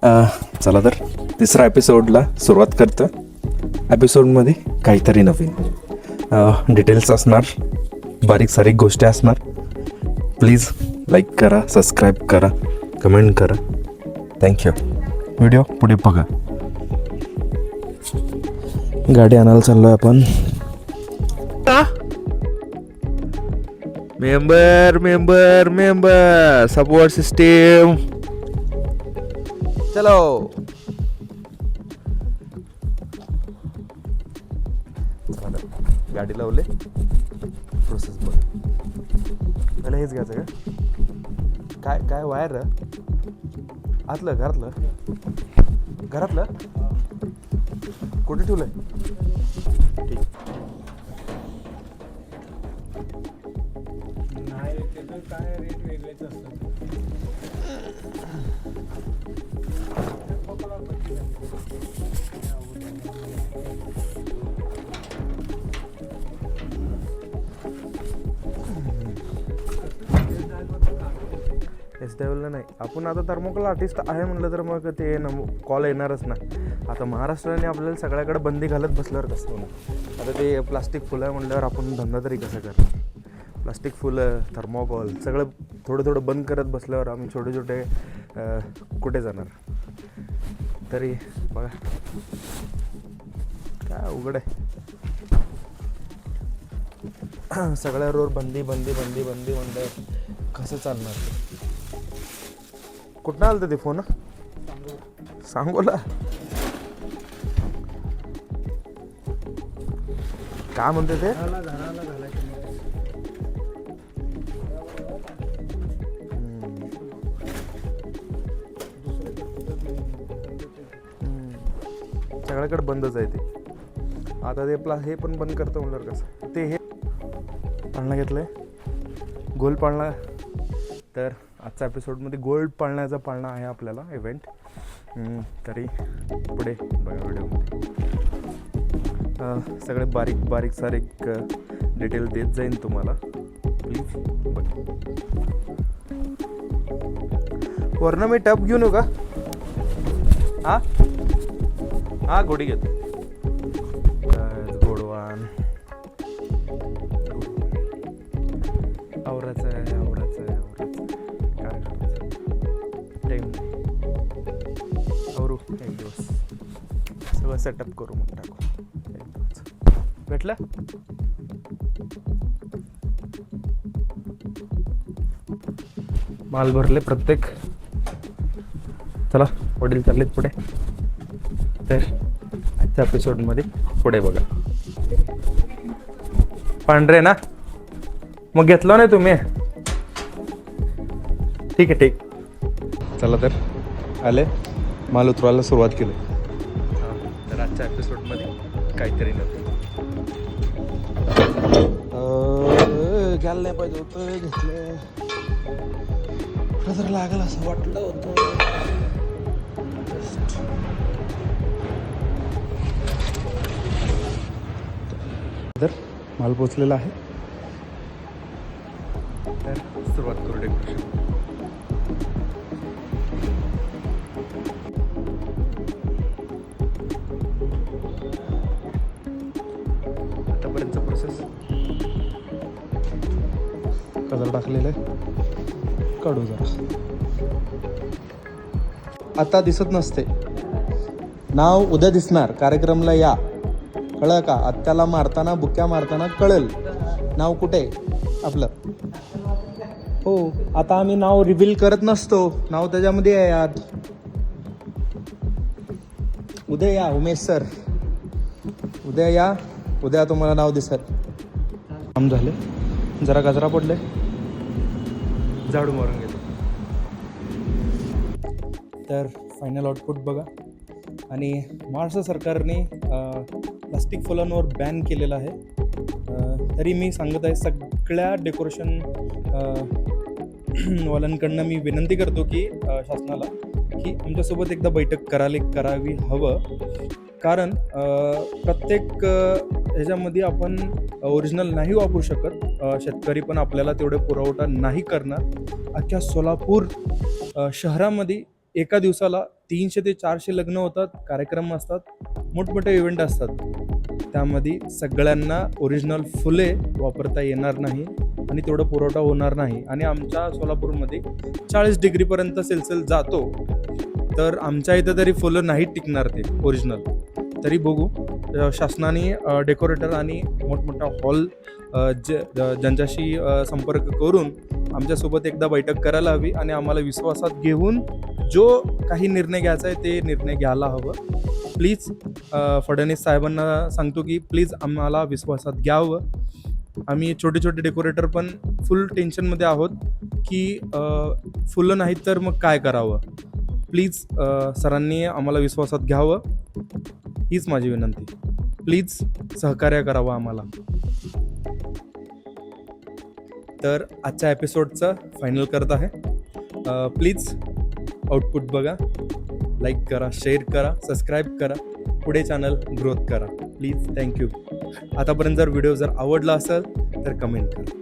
चला तर तिसऱ्या एपिसोडला सुरुवात करतो. एपिसोडमध्ये काहीतरी नवीन डिटेल्स असणार, बारीक सारीक गोष्टी असणार. प्लीज लाईक करा, सबस्क्राईब करा, कमेंट करा. थँक्यू. व्हिडिओ पुढे बघा. गाडी आणायला चाललो आहे आपण. Member member member support system. चलो. गाडी लावले. प्रोसेस बघ. मला हेच घ्यायचं का? काय काय वायर आतलं घरातलं कुठे ठेवलंय? ठीक. नाही त्याचं काय रेट वेगळेच असतात. एस डेव्हलला नाही. आपण आता थर्मोकोल आर्टिस्ट आहे म्हटलं तर मग ते कॉल येणारच ना. आता महाराष्ट्राने आपल्याला सगळ्याकडे बंदी घालत बसल्यावर कसं होणार? आता ते प्लास्टिक फुलं आहे म्हटल्यावर आपण धंदा तरी कसा करणार? प्लास्टिक फुलं, थर्मोकॉल सगळं थोडं थोडं बंद करत बसल्यावर आम्ही छोटे छोटे कुठे जाणार? तरी बघा काय अवघड आहे. सगळ्या रोड बंदी म्हणल्यावर कसं चालणार? कुठं आलं ते फोन? सांगोला. काय म्हणते ते? सगळ्याकडे बंदच आहे ते. आता ते हे पण बंद करतं म्हणल्यावर कसं? ते हे पाळणा घेतलंय, गोल्ड पाळणा. तर आजच्या एपिसोडमध्ये गोल्ड पाळणा आहे आपल्याला इव्हेंट. तरी पुढे बघा व्हिडिओमध्ये सगळे बारीक सारीक डिटेल देत जाईन तुम्हाला. प्लीज बघा. वरनं मी टप घेऊन येऊ का? हा गोडी घेतो. गोडवान आवराचं आहे काय करायचं? टाईम आवरू एक दिवस, सगळं सेटअप करू मग टाकू एक दिवस. भेटलं? माल भरले प्रत्येक. चला वडील चाललेत पुढे. तर आजच्या एपिसोडमध्ये पुढे बघा. पांढरे ना मग घेतलं नाही तुम्ही? ठीक आहे. चला तर आले, माल उतरवायला सुरुवात केली. तर आजच्या एपिसोडमध्ये काहीतरी नव्हतं. घ्यायला नाही पाहिजे होतं, घेतलं तर लागल असं वाटलं होतं. तर माल पोचलेला आहे. तर सुरुवात करू डेकोरेशन. आतापर्यंतचा प्रोसेस कलर टाकलेलं आहे. काढू जरा. आता दिसत नसते, नाव उद्या दिसणार. कार्यक्रमला या, कळलं का? आत्याला मारताना बुक्या मारताना कळेल नाव कुठे आपलं. हो, आता आम्ही नाव रिव्हील करत नसतो, नाव त्याच्यामध्ये आहे यात. उद्या या उमेश सर, उद्या या, उद्या तुम्हाला नाव दिसत. काम झाले, जरा गजरा पडले, झाडू मारून घेतो. तर फायनल आउटपुट बघा. आणि महाराष्ट्र सरकारने प्लास्टिक फुलांवर बॅन केलेलं आहे. तरी मी सांगत आहे सगळ्या डेकोरेशन वाल्यांकडनं मी विनंती करतो की शासनाला की आमच्यासोबत एकदा बैठक करावी हवं. कारण प्रत्येक ह्याच्यामध्ये आपण ओरिजिनल नाही वापरू शकत. शेतकरी पण आपल्याला तेवढे पुरवठा नाही करणार. अख्ख्या सोलापूर शहरामध्ये एका दिवसाला 300 ते 400 लग्न होतात, कार्यक्रम असतात, मोठमोठे इव्हेंट असतात. त्यामध्ये सगळ्यांना ओरिजिनल फुले वापरता येणार नाही आणि तेवढं पुरवठा होणार नाही. आणि आमच्या सोलापूरमध्ये 40 डिग्रीपर्यंत सेल्सिअस जातो, तर आमच्या इथं तरी फुलं नाही टिकणार ते ओरिजिनल. तरी बघू, शासनाने डेकोरेटर आणि मोठमोठा हॉल ज्यांच्याशी संपर्क करून आमच्यासोबत एकदा बैठक करायला हवी आणि आम्हाला विश्वासात घेऊन जो काही निर्णय घ्यायचा आहे ते निर्णय घ्यायला हवं. प्लीज फडणवीस साहेबांना सांगतो की प्लीज आम्हाला विश्वासात घ्यावं. आम्ही छोटे छोटे डेकोरेटर पण फुल टेन्शनमध्ये आहोत की फुलं नाहीत तर मग काय करावं. प्लीज सरांनी आम्हाला विश्वासात घ्यावं, हीच माझी विनंती. प्लीज सहकार्य करावं आम्हाला. तर आजच्या एपिसोडचं फायनल करत आहे. प्लीज आउटपुट बघा, लाईक करा, शेअर करा, सबस्क्राईब करा, पुढे चॅनल ग्रोथ करा. Please, thank you. आतापर्यंत जर व्हिडिओ जर आवडला असेल तर कमेंट करा.